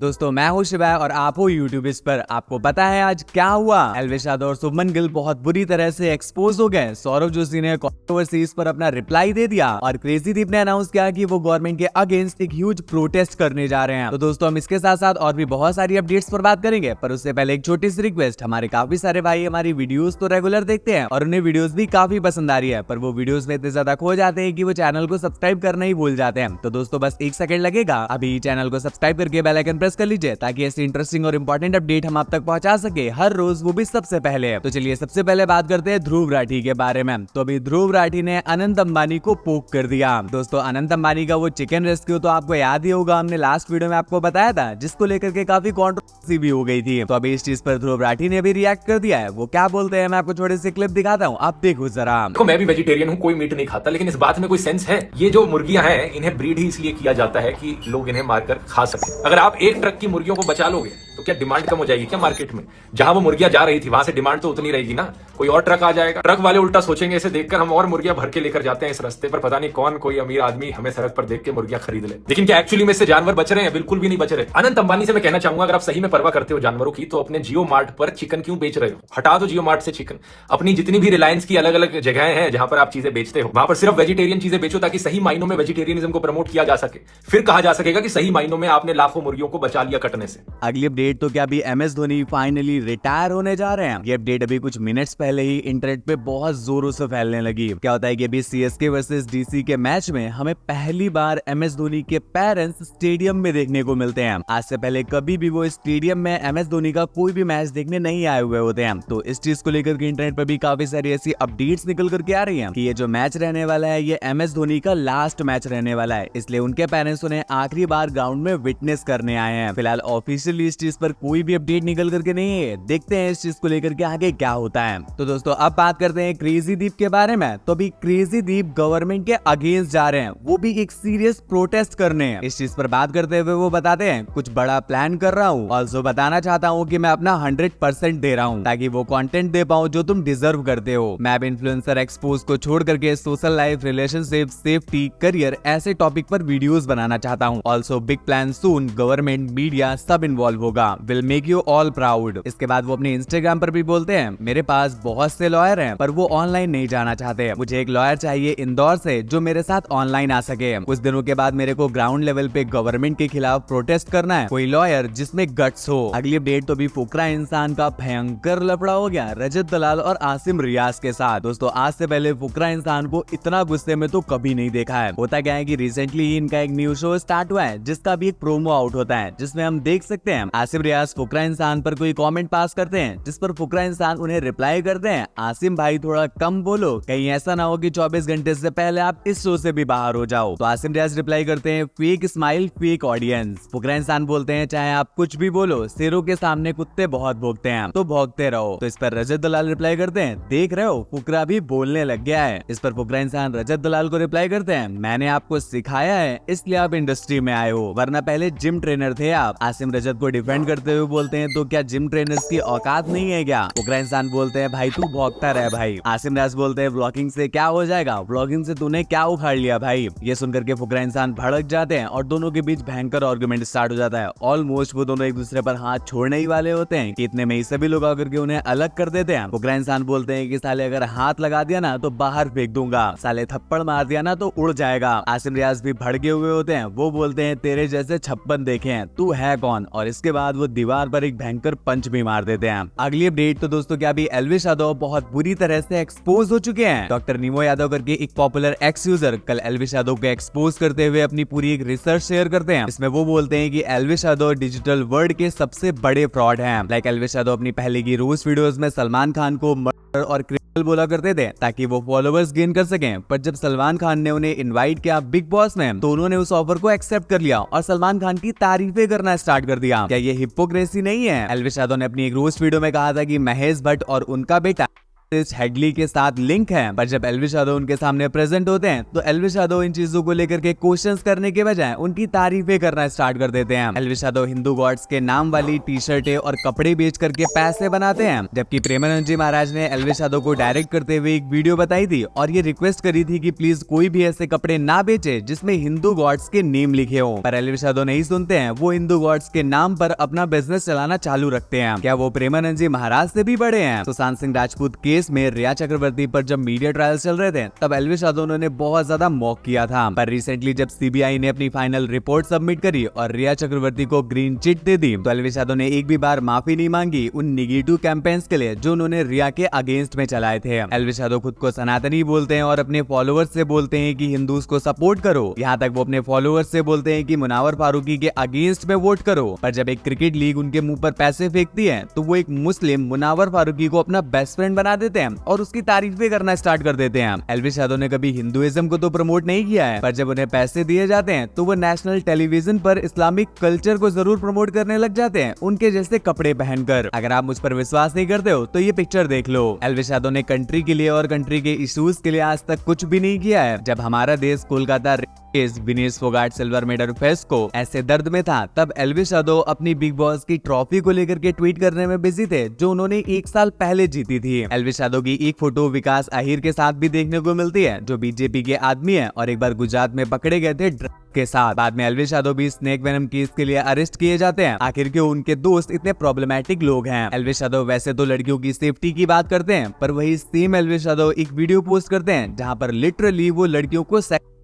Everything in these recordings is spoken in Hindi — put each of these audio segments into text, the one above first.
दोस्तों मैं हूं शिवा और आप हो यूट्यूब इस पर। आपको पता है आज क्या हुआ? एल्विश यादव और शुभमन गिल बहुत बुरी तरह से एक्सपोज हो गए। सौरव जोशी ने कंट्रोवर्सीज पर अपना रिप्लाई दे दिया और क्रेजी दीप ने अनाउंस किया कि वो गवर्नमेंट के अगेंस्ट एक ह्यूज प्रोटेस्ट करने जा रहे हैं। तो दोस्तों हम इसके साथ साथ और भी बहुत सारी अपडेट्स पर बात करेंगे, पर उससे पहले एक छोटी सी रिक्वेस्ट। हमारे काफी सारे भाई हमारी वीडियोस तो रेगुलर देखते हैं और उन्हें वीडियोस भी काफी पसंद आ रही है, पर वो वीडियोस में इतने ज्यादा खो जाते हैं कि वो चैनल को सब्सक्राइब करना ही भूल जाते हैं। तो दोस्तों बस एक सेकंड लगेगा, अभी चैनल को सब्सक्राइब करके बेल आइकन प्रेस कर लीजिए ताकि ऐसी इंटरेस्टिंग और इंपॉर्टेंट अपडेट हम आप तक पहुंचा सके हर रोज, वो भी सबसे पहले। तो चलिए सबसे पहले बात करते हैं ध्रुव राठी के बारे में। तो अभी ध्रुव राठी ने अनंत अंबानी को पोक कर दिया। दोस्तों अनंत अंबानी का वो चिकन रेस्क्यू तो आपको याद ही होगा, हमने लास्ट वीडियो में आपको बताया था, जिसको लेकर के काफी कंट्रोवर्सी भी हो गई थी। तो अभी इस चीज पर ध्रुव राठी ने भी रिएक्ट कर दिया है। वो क्या बोलते हैं मैं आपको थोड़े से क्लिप दिखाता हूँ, आप देखो जरा। देखो मैं भी वेजिटेरियन हूँ, कोई मीट नहीं खाता, लेकिन इस बात में कोई सेंस है? ये जो मुर्गियां हैं इन्हें ब्रीड ही इसलिए किया जाता है कि लोग इन्हें मारकर खा सके। अगर आप एक ट्रक की मुर्गियों को बचा लोगे तो क्या डिमांड कम हो जाएगी क्या मार्केट में? जहां वो मुर्गियां जा रही थी वहां से डिमांड तो उतनी रहेगी ना। कोई और ट्रक आ जाएगा, ट्रक वाले उल्टा सोचेंगे, इसे देखकर हम और मुर्गियां भर के लेकर जाते हैं इस रास्ते पर, पता नहीं कौन कोई अमीर आदमी हमें सड़क पर देख के मुर्गियां खरीद ले। लेकिन क्या एक्चुअली में इससे जानवर बच रहे हैं? बिल्कुल भी नहीं बच रहे। अनंत अंबानी से मैं कहना चाहूंगा, अगर आप सही में परवाह करते हो जानवरों की तो अपने जियो मार्ट पर चिकन क्यों बेच रहे हो? हटा दो जियो मार्ट से चिकन। अपनी जितनी भी रिलायंस की अलग अलग जगहें हैं जहां पर आप चीजें बेचते हो, वहां पर सिर्फ वेजिटेरियन चीजें बेचो, ताकि सही मायनों में वेजिटेरियनिज्म को प्रमोट किया जा सके। फिर कहा जा सकेगा कि सही मायनों में आपने लाखों मुर्गियों को बचा लिया कटने से। अगली अपडेट तो क्या अभी एमएस धोनी फाइनली रिटायर होने जा रहे हैं। ये अपडेट अभी कुछ मिनट्स पहले ही इंटरनेट पे बहुत जोरों से फैलने लगी। क्या होता है कि अभी सीएसके वर्सेस डीसी के मैच में हमें पहली बार एमएस धोनी के पेरेंट्स स्टेडियम में देखने को मिलते हैं। आज से पहले कभी भी वो स्टेडियम में एमएस धोनी का कोई भी मैच देखने नहीं आए हुए होते हैं। तो इस चीज को लेकर के इंटरनेट पर भी काफी सारी ऐसी अपडेट्स निकल करके आ रही है कि ये जो मैच रहने वाला है ये एमएस धोनी का लास्ट मैच रहने वाला है, इसलिए उनके पेरेंट्स उन्हें आखिरी बार ग्राउंड में विटनेस करने आए हैं। फिलहाल ऑफिशियली इस चीज पर कोई भी अपडेट निकल करके नहीं है, देखते हैं इस चीज को लेकर के आगे क्या होता है। तो दोस्तों अब बात करते हैं क्रेजी दीप के बारे में। तो अभी क्रेजी दीप गवर्नमेंट के अगेंस्ट जा रहे हैं, वो भी एक सीरियस प्रोटेस्ट करने। इस चीज पर बात करते हुए वो बताते हैं कुछ बड़ा प्लान कर रहा हूँ, ऑल्सो बताना चाहता हूँ कि मैं अपना 100% दे रहा हूँ ताकि वो कंटेंट दे पाऊँ जो तुम डिजर्व करते हो। मैं अब इन्फ्लुएंसर एक्सपोज को छोड़ करके social life, relationship, safety, career ऐसे टॉपिक पर वीडियोस बनाना चाहता हूँ। ऑल्सो बिग प्लान सून, गवर्नमेंट, मीडिया सब इन्वॉल्व होगा, will make you all proud. इसके बाद वो अपने इंस्टाग्राम पर भी बोलते हैं मेरे पास बहुत से लॉयर हैं पर वो ऑनलाइन नहीं जाना चाहते, मुझे एक लॉयर चाहिए इंदौर से जो मेरे साथ ऑनलाइन आ सके। कुछ दिनों के बाद मेरे को ग्राउंड लेवल पे गवर्नमेंट के खिलाफ प्रोटेस्ट करना है, कोई लॉयर जिसमें गट्स हो। अगली अपडेट तो भी फुकरा इंसान का भयंकर लफड़ा हो गया रजत दलाल और आसिम रियाज के साथ। दोस्तों आज से पहले फुकरा इंसान को इतना गुस्से में तो कभी नहीं देखा है। होता क्या है कि रिसेंटली ही इनका एक न्यू शो स्टार्ट हुआ है जिसका भी एक प्रोमो आउट होता है, जिसमें हम देख सकते हैं आसिम रियाज फुकरा इंसान पर कोई कमेंट पास करते हैं, जिस पर फुकरा इंसान उन्हें रिप्लाई करते हैं आसिम भाई थोड़ा कम बोलो, कहीं ऐसा ना हो कि 24 घंटे से पहले आप इस शो से भी बाहर हो जाओ। तो आसिम रियाज रिप्लाई करते हैं फेक स्माइल फेक ऑडियंस। फुकरा इंसान बोलते हैं चाहे आप कुछ भी बोलो, शेरों के सामने कुत्ते बहुत भौंकते हैं तो भौंकते रहो। तो इस पर रजत दलाल रिप्लाई करते हैं देख रहे हो फुकरा भी बोलने लग गया है। इस पर फुकरा इंसान रजत दलाल को रिप्लाई करते हैं मैंने आपको सिखाया है इसलिए आप इंडस्ट्री में आए हो, वरना पहले जिम ट्रेनर थे आप। आसिम रजत को डिफेंड करते हुए बोलते हैं तो क्या जिम ट्रेनर्स की औकात नहीं है क्या? फुकरा इंसान बोलते हैं भाई तू भौंकता रह भाई। आसिम रियाज बोलते हैं ब्लॉगिंग से क्या हो जाएगा, ब्लॉगिंग से तूने क्या उखाड़ लिया भाई। ये सुनकर के फुकरा इंसान भड़क जाते हैं और दोनों के बीच भयंकर आर्गुमेंट स्टार्ट हो जाता है। ऑलमोस्ट वो दोनों एक दूसरे पर हाथ छोड़ने ही वाले होते हैं कि इतने में ही सभी लोग आकर के उन्हें अलग कर देते हैं। फुकरा इंसान बोलते हैं कि साले अगर हाथ लगा दिया ना तो बाहर फेंक दूंगा, साले थप्पड़ मार दिया ना तो उड़ जाएगा। आसिम रियाज भी भड़के हुए होते हैं, वो बोलते हैं तेरे जैसे 56 देखे हैं, तू है कौन? और इसके बाद वो दीवार पर एक भयंकर पंच भी मार देते हैं। अगली अपडेट तो दोस्तों क्या अभी एल्विश यादव बहुत बुरी तरह से एक्सपोज हो चुके हैं। डॉक्टर नीमो यादव करके एक पॉपुलर एक्स यूजर कल एल्विश यादव को एक्सपोज करते हुए अपनी पूरी एक रिसर्च शेयर करते हैं। इसमें वो बोलते हैं कि एल्विश यादव डिजिटल वर्ल्ड के सबसे बड़े फ्रॉड हैं। लाइक एल्विश यादव अपनी पहले की रोज वीडियोस में सलमान खान को मर्डर और क्रिमिनल बोला करते थे ताकि वो फॉलोअर्स गेन कर सकें, पर जब सलमान खान ने उन्हें इनवाइट किया बिग बॉस में तो उन्होंने उस ऑफर को एक्सेप्ट कर लिया और सलमान खान की तारीफें करना स्टार्ट कर दिया। क्या ये हिपोक्रेसी नहीं है? एल्विश यादव ने अपनी एक रोज वीडियो में कहा था कि महेश भट्ट और उनका बेटा हेडली के साथ लिंक है। पर जब एल्विश यादव उनके सामने प्रेजेंट होते हैं तो एल्विश यादव इन चीजों को लेकर के क्वेश्चंस करने के बजाय उनकी तारीफें करना स्टार्ट कर देते हैं। एल्विश यादव हिंदू गॉड्स के नाम वाली टी शर्टें और कपड़े बेच करके पैसे बनाते हैं, जबकि प्रेमानंद जी महाराज ने एल्विश यादव को डायरेक्ट करते हुए एक वीडियो बताई थी और ये रिक्वेस्ट करी थी कि प्लीज कोई भी ऐसे कपड़े ना बेचे जिसमें हिंदू गॉड्स के नेम लिखे हो। पर एल्विश यादव नहीं सुनते हैं, वो हिंदू गॉड्स के नाम पर अपना बिजनेस चलाना चालू रखते हैं। क्या वो प्रेमानंद जी महाराज से भी बड़े हैं? सुशांत सिंह राजपूत केस में रिया चक्रवर्ती पर जब मीडिया ट्रायल चल रहे थे तब एल्विश यादव ने बहुत ज्यादा मॉक किया था। पर रिसेंटली जब सीबीआई ने अपनी फाइनल रिपोर्ट सबमिट करी और रिया चक्रवर्ती को ग्रीन चिट दे दी तो एल्विश यादव ने एक भी बार माफी नहीं मांगी उन निगेटिव कैंपेन्स के लिए जो उन्होंने रिया के अगेंस्ट में चलाए थे। एल्विश यादव खुद को सनातनी बोलते हैं और अपने फॉलोअर्स से बोलते हैं कि हिंदूज को सपोर्ट करो। यहाँ तक वो अपने फॉलोअर्स से बोलते हैं कि मुनावर फारूकी के अगेंस्ट में वोट करो। पर जब एक क्रिकेट लीग उनके मुंह पर पैसे फेंकती है तो वो एक मुस्लिम मुनावर फारूकी को अपना बेस्ट फ्रेंड बना देते हैं और उसकी तारीफें करना स्टार्ट कर देते हैं। एल्विश यादव ने कभी हिंदुइज्म को तो प्रमोट नहीं किया है, पर जब उन्हें पैसे दिए जाते हैं तो वो नेशनल टेलीविजन पर इस्लामिक कल्चर को जरूर प्रमोट करने लग जाते हैं उनके जैसे कपड़े पहनकर। अगर आप मुझ पर विश्वास नहीं करते हो तो ये पिक्चर देख लो। एल्विश यादव ने कंट्री के लिए और कंट्री के इश्यूज के लिए आज तक कुछ भी नहीं किया है। जब हमारा देश Kolkata Vinesh Phogat silver medal fest को ऐसे दर्द में था तब एल्विश यादव अपनी बिग बॉस की ट्रॉफी को लेकर के ट्वीट करने में बिजी थे जो उन्होंने 1 साल पहले जीती थी। एल्विश यादव की एक फोटो विकास आहिर के साथ भी देखने को मिलती है जो बीजेपी के आदमी है और एक बार गुजरात में पकड़े गए थे ड्रग के साथ। बाद में एल्विश यादव भी स्नेक वेनम केस के लिए अरेस्ट किए जाते हैं। आखिर क्यों उनके दोस्त इतने प्रॉब्लमैटिक लोग हैं। एल्विश यादव वैसे तो लड़कियों की सेफ्टी की बात करते हैं, पर वही सेम एल्विश यादव एक वीडियो पोस्ट करते हैं जहाँ पर लिटरली वो लड़कियों को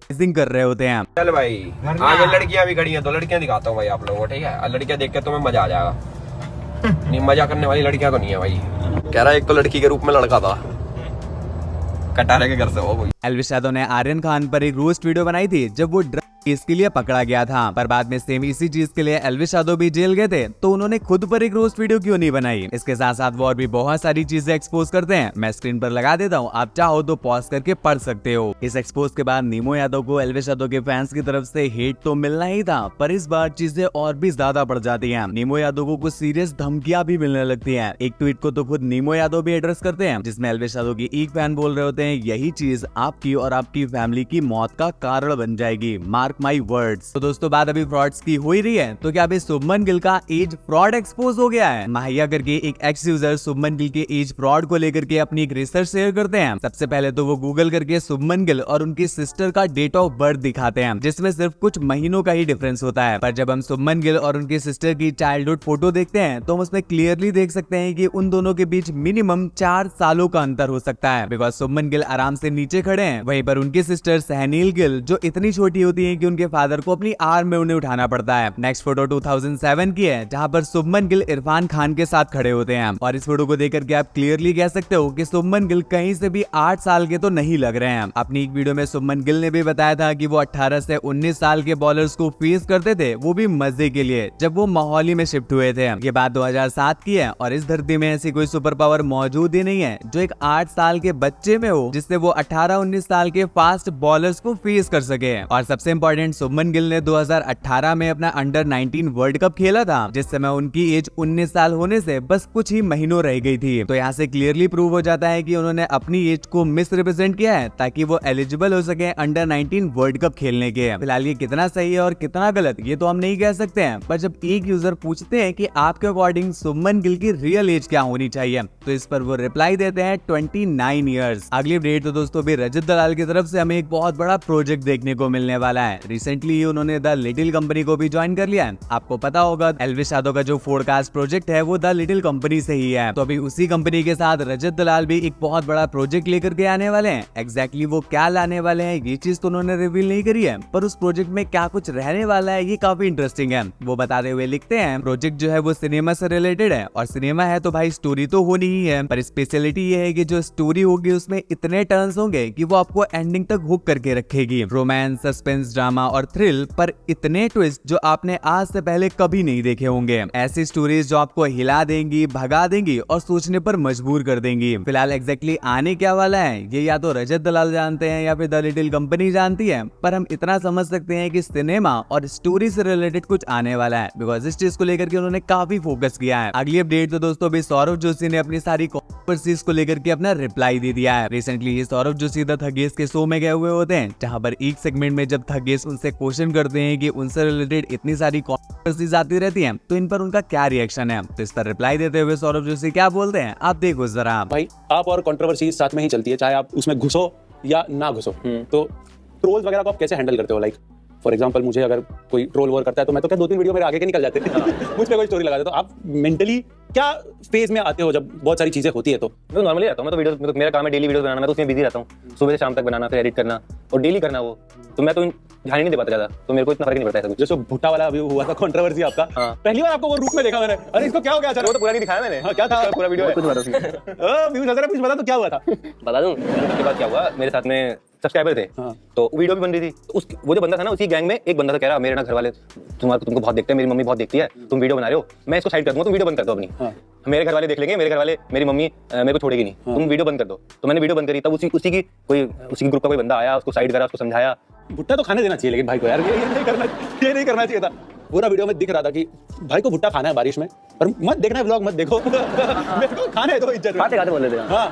कर रहे होते हैं। चल भाई आगे लड़कियां भी खड़ी हैं तो लड़कियां दिखाता हूँ भाई आप लोगों को, ठीक है? लड़कियां देख के तुम्हें मजा आ जाएगा। नहीं मजा करने वाली लड़कियां तो नहीं है भाई। कह रहा है एक तो लड़की के रूप में लड़का था, कटारे के घर से वो। एल्विश यादव ने आर्यन खान पर एक रोस्ट वीडियो बनाई थी जब वो ड्रग केस के लिए पकड़ा गया था, पर बाद में सेम इसी चीज के लिए एल्विश यादव भी जेल गए थे तो उन्होंने खुद पर एक रोस्ट वीडियो क्यों नहीं बनाई। इसके साथ साथ वो और भी बहुत सारी चीजें एक्सपोज करते हैं। मैं स्क्रीन पर लगा देता हूँ, आप चाहो तो पॉज करके पढ़ सकते हो। इस एक्सपोज के बाद नीमो यादव को एल्विश यादव के फैंस की तरफ से हेट तो मिलना ही था, पर इस बार चीजें और भी ज्यादा बढ़ जाती है। नीमो यादव को कुछ सीरियस धमकियां भी मिलने लगती है। एक ट्वीट को तो खुद नीमो यादव भी एड्रेस करते हैं जिसमें एल्विश यादव की एक फैन बोल रहे होते हैं यही चीज आपकी और आपकी फैमिली की मौत का कारण बन जाएगी, मार्क माई वर्ड्स। तो दोस्तों बात अभी फ्रॉड्स की हो ही रही है, तो क्या अभी शुभमन गिल का एज फ्रॉड एक्सपोज हो गया है? माहिया करके एक एक्स यूजर शुभमन गिल के एज फ्रॉड को लेकर के अपनी एक रिसर्च शेयर करते हैं। सबसे पहले तो वो गूगल करके शुभमन गिल और उनकी सिस्टर का डेट ऑफ बर्थ दिखाते हैं जिसमें सिर्फ कुछ महीनों का ही डिफरेंस होता है। पर जब हम शुभमन गिल और उनकी सिस्टर की चाइल्डहुड फोटो देखते हैं तो हम उसमें क्लियरली देख सकते हैं कि उन दोनों के बीच मिनिमम 4 सालों का अंतर हो सकता है। बिकॉज शुभमन गिल आराम से नीचे खड़े हैं, वहीं पर उनकी सिस्टर सहनील गिल जो इतनी छोटी होती है कि उनके फादर को अपनी आर्म में उन्हें उठाना पड़ता है। नेक्स्ट फोटो 2007 की है जहां पर शुभमन गिल इरफान खान के साथ खड़े होते हैं और इस फोटो को देखकर के आप क्लियरली कह सकते हो कि शुभमन गिल कहीं से भी 8 साल के तो नहीं लग रहे हैं। अपनी एक वीडियो में शुभमन गिल ने भी बताया था कि वो 18 से 19 साल के बॉलर्स को फेस करते थे, वो भी मजे के लिए, जब वो मोहाली में शिफ्ट हुए थे। ये बात 2007 की है और इस धरती में ऐसी कोई सुपर पावर मौजूद ही नहीं है जो एक 8 साल के बच्चे में हो जिससे वो 18-19 साल के फास्ट बॉलर्स को फेस कर सके। और सबसे इंपॉर्टेंट, शुभमन गिल ने 2018 में अपना अंडर 19 वर्ल्ड कप खेला था जिस समय उनकी एज 19 साल होने से बस कुछ ही महीनों रह गई थी। तो यहाँ से क्लियरली प्रूव हो जाता है कि उन्होंने अपनी एज को मिस रिप्रेजेंट किया है ताकि वो एलिजिबल हो सके अंडर 19 वर्ल्ड कप खेलने के। फिलहाल ये कितना सही है और कितना गलत ये तो हम नहीं कह सकते हैं, पर जब एक यूजर पूछते हैं कि आपके अकॉर्डिंग शुभमन गिल की रियल एज क्या होनी चाहिए तो इस पर वो रिप्लाई देते हैं 29 ईयर्स। अगली अपडेट तो दोस्तों भी रजत दलाल की तरफ से हमें एक बहुत बड़ा प्रोजेक्ट देखने को मिलने वाला है। रिसेंटली उन्होंने द लिटिल कंपनी को भी ज्वाइन कर लिया है। आपको पता होगा एल्विश यादव का जो फोरकास्ट प्रोजेक्ट है वो द लिटिल कंपनी से ही है। तो अभी उसी कंपनी के साथ रजत दलाल भी एक बहुत बड़ा प्रोजेक्ट लेकर के आने वाले हैं। एग्जैक्टली वो क्या लाने वाले हैं ये चीज तो उन्होंने रिवील नहीं करी है, पर उस प्रोजेक्ट में क्या कुछ रहने वाला है ये काफी इंटरेस्टिंग है। वो बताते हुए लिखते हैं प्रोजेक्ट जो है वो सिनेमा से रिलेटेड है और सिनेमा है तो भाई स्टोरी तो होनी ही है, पर स्पेशलिटी ये है कि जो स्टोरी होगी उसमें इतने टर्न्स होंगे कि वो आपको एंडिंग तक हुक करके रखेगी। रोमांस, सस्पेंस, ड्रामा और थ्रिल, पर इतने ट्विस्ट जो आपने आज से पहले कभी नहीं देखे होंगे। ऐसी स्टोरीज जो आपको हिला देंगी, भगा देंगी और सोचने पर मजबूर कर देंगी। फिलहाल एग्जैक्टली आने क्या वाला है ये या तो रजत दलाल जानते हैं या फिर द लिटिल कंपनी जानती है, पर हम इतना समझ सकते हैं कि सिनेमा और स्टोरी से रिलेटेड कुछ आने वाला है बिकॉज इस चीज को लेकर के उन्होंने काफी फोकस किया है। अगली अपडेट तो दोस्तों अभी सौरभ जोशी ने अपनी सारी कंट्रोवर्सीज को लेकर के अपना रिप्लाई दे दिया है। रिसेंटली ये सौरभ जोशी द थगेश के शो में गए हुए होते हैं, जहां पर एक सेगमेंट में जब थगेश उनसे क्वेश्चन करते हैं कि उनसे रिलेटेड इतनी सारी कंट्रोवर्सीज आती रहती हैं, तो इन पर उनका क्या रिएक्शन है। तो इस पर रिप्लाई देते हुए सौरभ जोशी क्या बोलते हैं, आप देखो जरा। भाई आप और कंट्रोवर्सी साथ में ही चलती है, चाहे आप उसमें घुसो या ना घुसो। तो ट्रोल्स वगैरह को आप कैसे हैंडल करते हो? लाइक फॉर एग्जांपल मुझे अगर कोई ट्रोल वोर करता है तो मैं तो क्या 2-3 वीडियो मेरे आगे के निकल जाते हैं मुझ पे कोई स्टोरी लगा देता। तो आप मेंटली क्या फेज में आते हो जब बहुत सारी चीजें होती है? तो नॉर्मली रहता हूँ मैं तो वीडियो, मेरा काम है डेली वीडियो बनाना, मैं तो उसमें बिजी रहता हूँ, सुबह से शाम तक बनाना, फिर एडिट करना और डेली करना वो। तो मैं तो ध्यान ही नहीं दे पाता ज्यादा, तो मेरे को इतना फर्क नहीं पड़ता है। जैसे भुट्टा वाला अभी हुआ था कंट्रोवर्सी आपका, पहली बार आपको वो रूप में देखा मैंने, अरे इसको क्या हो गया? वो तो पूरा नहीं दिखाया मैंने। हाँ, क्या था पूरा वीडियो कुछ बता व्यूज अगर कुछ बता तो क्या हुआ था? बता दूं उसके बाद क्या हुआ। मेरे साथ में सब्सक्राइबर थे, तो वीडियो भी बन रही थी। तो वो जो बंदा था ना, उसी गैंग में एक बंदा था, कह रहा मेरे ना घर वाले तुमको बहुत देखते हैं, मेरी मम्मी बहुत देखती है, तुम वीडियो बना रहे हो, मैं इसको साइड कर दूंगा, तुम वीडियो बंद कर दो अपनी। मेरे घर वाले देख लेंगे, मेरे घर वाले, मेरी मम्मी मेरे को छोड़ेगी नहीं, तुम वीडियो बंद कर दो। तो मैंने वीडियो बंद करी, तब उसी की ग्रुप का कोई बंदा आया, उसको साइड करा, उसको समझाया। भुट्टा तो खाने देना चाहिए लेकिन भाई को यार, ये नहीं करना चाहिए था। पूरा वीडियो में दिख रहा था कि भाई को भुट्टा खाना है बारिश में, पर मत देखना व्लॉग, मत देखो मेरे को खाना है तो इज्जत खाते बोल रहे थे। हाँ,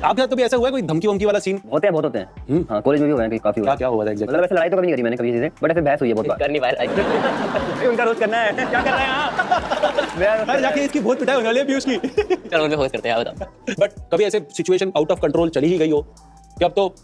आपके साथ तो भी ऐसा हुआ है कोई धमकी वमकी वाला सीन? बहुत होते हैं। हाँ, कॉलेज में भी हुआ है काफी। क्या हुआ था एग्जैक्ट? मतलब ऐसे लड़ाई तो कभी नहीं करी मैंने कभी चीजें, बट ऐसे बहस हुई है बहुत। कर नहीं पाया उनका रोज करना है, क्या कर रहे हैं मैं जाके इसकी बहुत पिटाई होने वाली है पीयूष की। चलो उनके फोकस करते हैं, बताओ। बट कभी ऐसे सिचुएशन आउट ऑफ कंट्रोल चली ही गई हो कि अब तो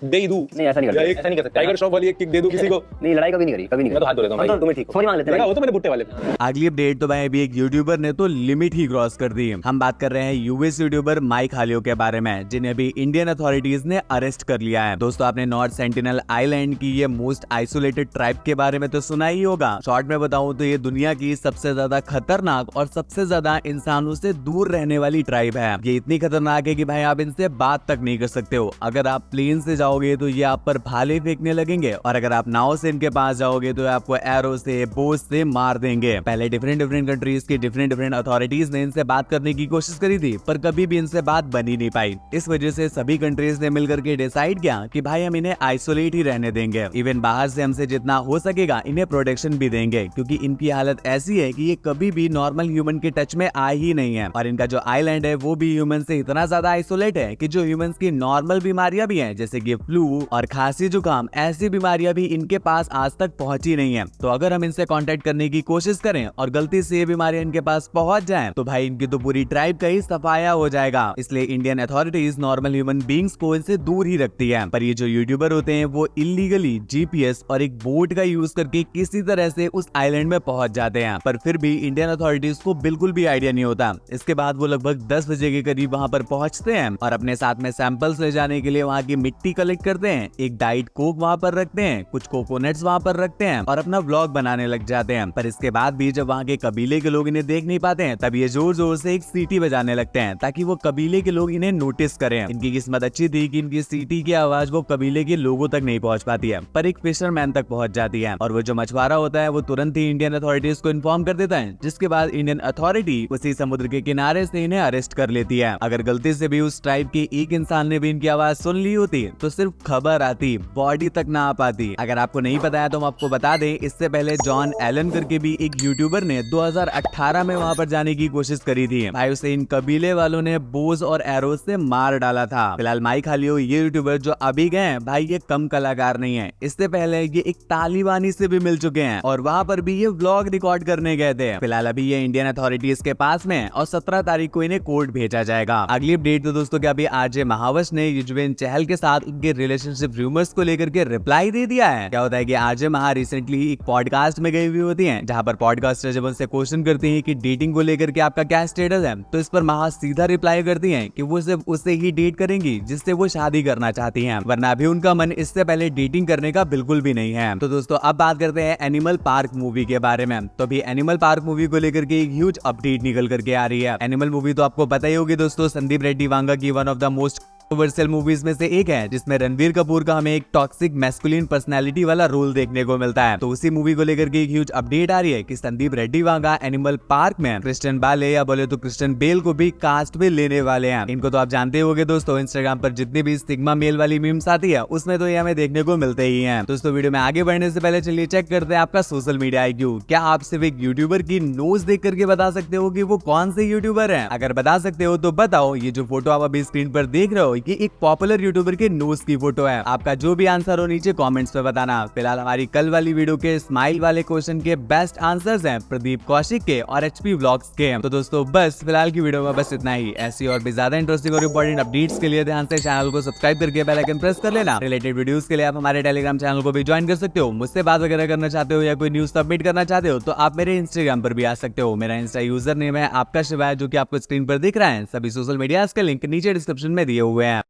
दे ही दूं? नहीं, ऐसा नहीं करते, ऐसा नहीं कर सकते। टाइगर श्रॉफ वाली एक किक दे दूं किसी को? नहीं, लड़ाई कभी नहीं करी, कभी नहीं। मैं तो हाथ धो लेता हूं भाई, तुम्हें ठीक हो, सॉरी मांग लेते हैं। वो तो मेरे भुट्टे वाले। अगली अपडेट तो भाई अभी एक यूट्यूबर ने तो लिमिट ही क्रॉस कर दी। हम बात कर रहे हैं यूएस यूट्यूबर माइक हालियो के बारे में, जिन्हें अभी इंडियन अथॉरिटीज ने अरेस्ट कर लिया है। दोस्तों, आपने नॉर्थ सेंटिनल आइलैंड की ये मोस्ट आइसोलेटेड ट्राइब के बारे में तो सुना ही होगा। शॉर्ट में बताऊं तो ये दुनिया की सबसे ज्यादा खतरनाक और सबसे ज्यादा इंसानों से दूर रहने वाली ट्राइब है। ये इतनी खतरनाक है कि भाई आप इनसे बात तक नहीं कर सकते हो। अगर आप प्लेन से जाओगे तो ये आप पर भाले फेंकने लगेंगे, और अगर आप नाव से इनके पास जाओगे तो आपको एरो से, बोझ से मार देंगे। पहले डिफरेंट कंट्रीज की डिफरेंट अथॉरिटीज ने इनसे बात करने की कोशिश करी थी, पर कभी भी इनसे बात बन ही नहीं पाई। इस वजह से सभी कंट्रीज ने मिलकर के डिसाइड किया कि भाई हम इन्हें आइसोलेट ही रहने देंगे। इवन बाहर से हमसे जितना हो सकेगा इन्हें प्रोटेक्शन भी देंगे, क्योंकि इनकी हालत ऐसी है कि ये कभी भी नॉर्मल ह्यूमन के टच में आए ही नहीं है। और इनका जो आइलैंड है वो भी ह्यूमन से इतना ज्यादा आइसोलेट है कि जो ह्यूमंस की नॉर्मल बीमारियां भी हैं, जैसे कि फ्लू और खांसी जुकाम, ऐसी बीमारियां भी इनके पास आज तक पहुंची नहीं है। तो अगर हम इनसे कांटेक्ट करने की कोशिश करें और गलती से ये बीमारियां इनके पास पहुंच जाएं, तो भाई इनकी तो पूरी ट्राइब का ही सफाया हो जाएगा। इसलिए Indian authorities normal human beings को इनसे दूर ही रखती है। पर ये जो यूट्यूबर होते हैं वो इलीगली जीपीएस और एक बोट का यूज करके किसी तरह से उस आइलैंड में पहुंच जाते हैं, पर फिर भी इंडियन अथॉरिटीज को बिल्कुल भी आइडिया नहीं होता। इसके बाद वो लगभग 10 बजे के करीब वहां पर पहुंचते हैं और अपने साथ में सैंपल्स ले जाने के लिए वहां की मिट्टी कलेक्ट करते हैं, एक डाइट कोक वहां पर रखते हैं, कुछ कोकोनट्स वहां पर रखते हैं और अपना व्लॉग बनाने लग जाते हैं। पर इसके बाद भी जब वहां के कबीले के लोग इन्हें देख नहीं पाते हैं, तब ये जोर जोर से एक सीटी बजाने लगते हैं ताकि वो कबीले के लोग इन्हें नोटिस करें। इनकी किस्मत अच्छी थी कि इनकी सीटी की आवाज वो कबीले के लोगों तक नहीं पहुंच पाती है, पर एक फिशरमैन तक पहुंच जाती है। और वो जो मछुआरा होता है वो तुरंत ही इंडियन अथॉरिटीज को इन्फॉर्म कर देता है, जिसके बाद इंडियन अथॉरिटी उसी समुद्र के किनारे से इन्हें अरेस्ट कर लेती है। अगर गलती से भी उस ट्राइब के एक इंसान ने भी इनकी आवाज सुन ली होती तो सिर्फ खबर आती, बॉडी तक ना आ पाती। अगर आपको नहीं पता है तो हम आपको बता दें, इससे पहले जॉन एलन करके भी एक यूट्यूबर ने 2018 में वहां पर जाने की कोशिश करी थी। भाई उसे इन कबीले वालों ने बोझ और एरो से मार डाला था। फिलहाल माइक हालियो ये यूट्यूबर जो अभी गए हैं, भाई ये कम कलाकार नहीं है। इससे पहले ये एक तालिबानी से भी मिल चुके हैं और वहां पर भी ये व्लॉग रिकॉर्ड करने गए थे। फिलहाल अभी ये इंडियन अथॉरिटीज के पास में और 17 तारीख को इन्हें कोर्ट भेजा जाएगा। अगली अपडेट तो दोस्तों क्या, अभी आरजे महावश ने युजवेंद्र चहल के साथ उनके रिलेशनशिप रूमर्स को लेकर के रिप्लाई दे दिया है। क्या होता है कि आरजे महा रिसेंटली एक पॉडकास्ट में गई हुई होती हैं, जहां पर पॉडकास्टर जब उनसे क्वेश्चन करती हैं कि डेटिंग को लेकर के आपका क्या स्टेटस है, तो इस पर महा सीधा रिप्लाई करती हैं कि वो सिर्फ उससे ही डेट करेंगी जिससे वो शादी करना चाहती हैं, वरना अभी उनका मन इससे पहले डेटिंग करने का बिल्कुल भी नहीं है। तो दोस्तों अब बात करते हैं एनिमल पार्क मूवी के बारे में। तो अभी एनिमल पार्क मूवी को लेकर के एक ह्यूज अपडेट निकल करके आ रही है। एनिमल मूवी तो आपको पता ही होगी दोस्तों, संदीप रेड्डी वांगा की one of the most controversial movies में से एक है जिसमें रणवीर कपूर का हमें एक टॉक्सिक मैस्कुलिन पर्सनैलिटी वाला रोल देखने को मिलता है। तो उसी मूवी को लेकर के एक ह्यूज अपडेट आ रही है कि संदीप रेड्डी वांगा एनिमल पार्क में क्रिस्टियन बाले या बोले तो क्रिस्टियन बेल को भी कास्ट में लेने वाले हैं। इनको तो आप जानते होंगे दोस्तों, इंस्टाग्राम पर जितनी भी सिग्मा मेल वाली मीम्स आती है उसमें तो ये हमें देखने को मिलते ही हैं। दोस्तों वीडियो में आगे बढ़ने से पहले चलिए चेक करते हैं आपका सोशल मीडिया IQ। क्या आप सिर्फ एक यूट्यूबर की नोज देख करके बता सकते हो कि वो कौन से यूट्यूबर है? अगर बता सकते हो तो बताओ। ये जो फोटो आप अभी स्क्रीन पर देख रहे हो ये एक पॉपुलर यूट्यूबर के नोज की फोटो है। आपका जो भी आंसर हो नीचे कमेंट्स पे बताना। फिलहाल हमारी कल वाली वीडियो के स्माइल वाले क्वेश्चन के बेस्ट आंसर्स हैं प्रदीप कौशिक के और HP व्लॉग्स के। तो दोस्तों बस फिलहाल की वीडियो में बस इतना ही। ऐसी और भी ज्यादा इंटरेस्टिंग और इंपॉर्टेंट अपडेट्स के लिए ध्यान से चैनल को सब्सक्राइब करके बेल आइकन प्रेस कर लेना। रिलेटेड वीडियोस के लिए आप हमारे टेलीग्राम चैनल को भी ज्वाइन कर सकते हो। मुझसे बात वगैरह करना चाहते हो या कोई न्यूज सबमिट करना चाहते हो तो आप मेरे इंस्टाग्राम पर भी आ सकते हो। मेरा इंस्टा यूजर नेम है आपका शिवाय, जो कि आपको स्क्रीन पर दिख रहा है। सभी सोशल मीडिया के लिंक नीचे डिस्क्रिप्शन में दिए हुए हैं।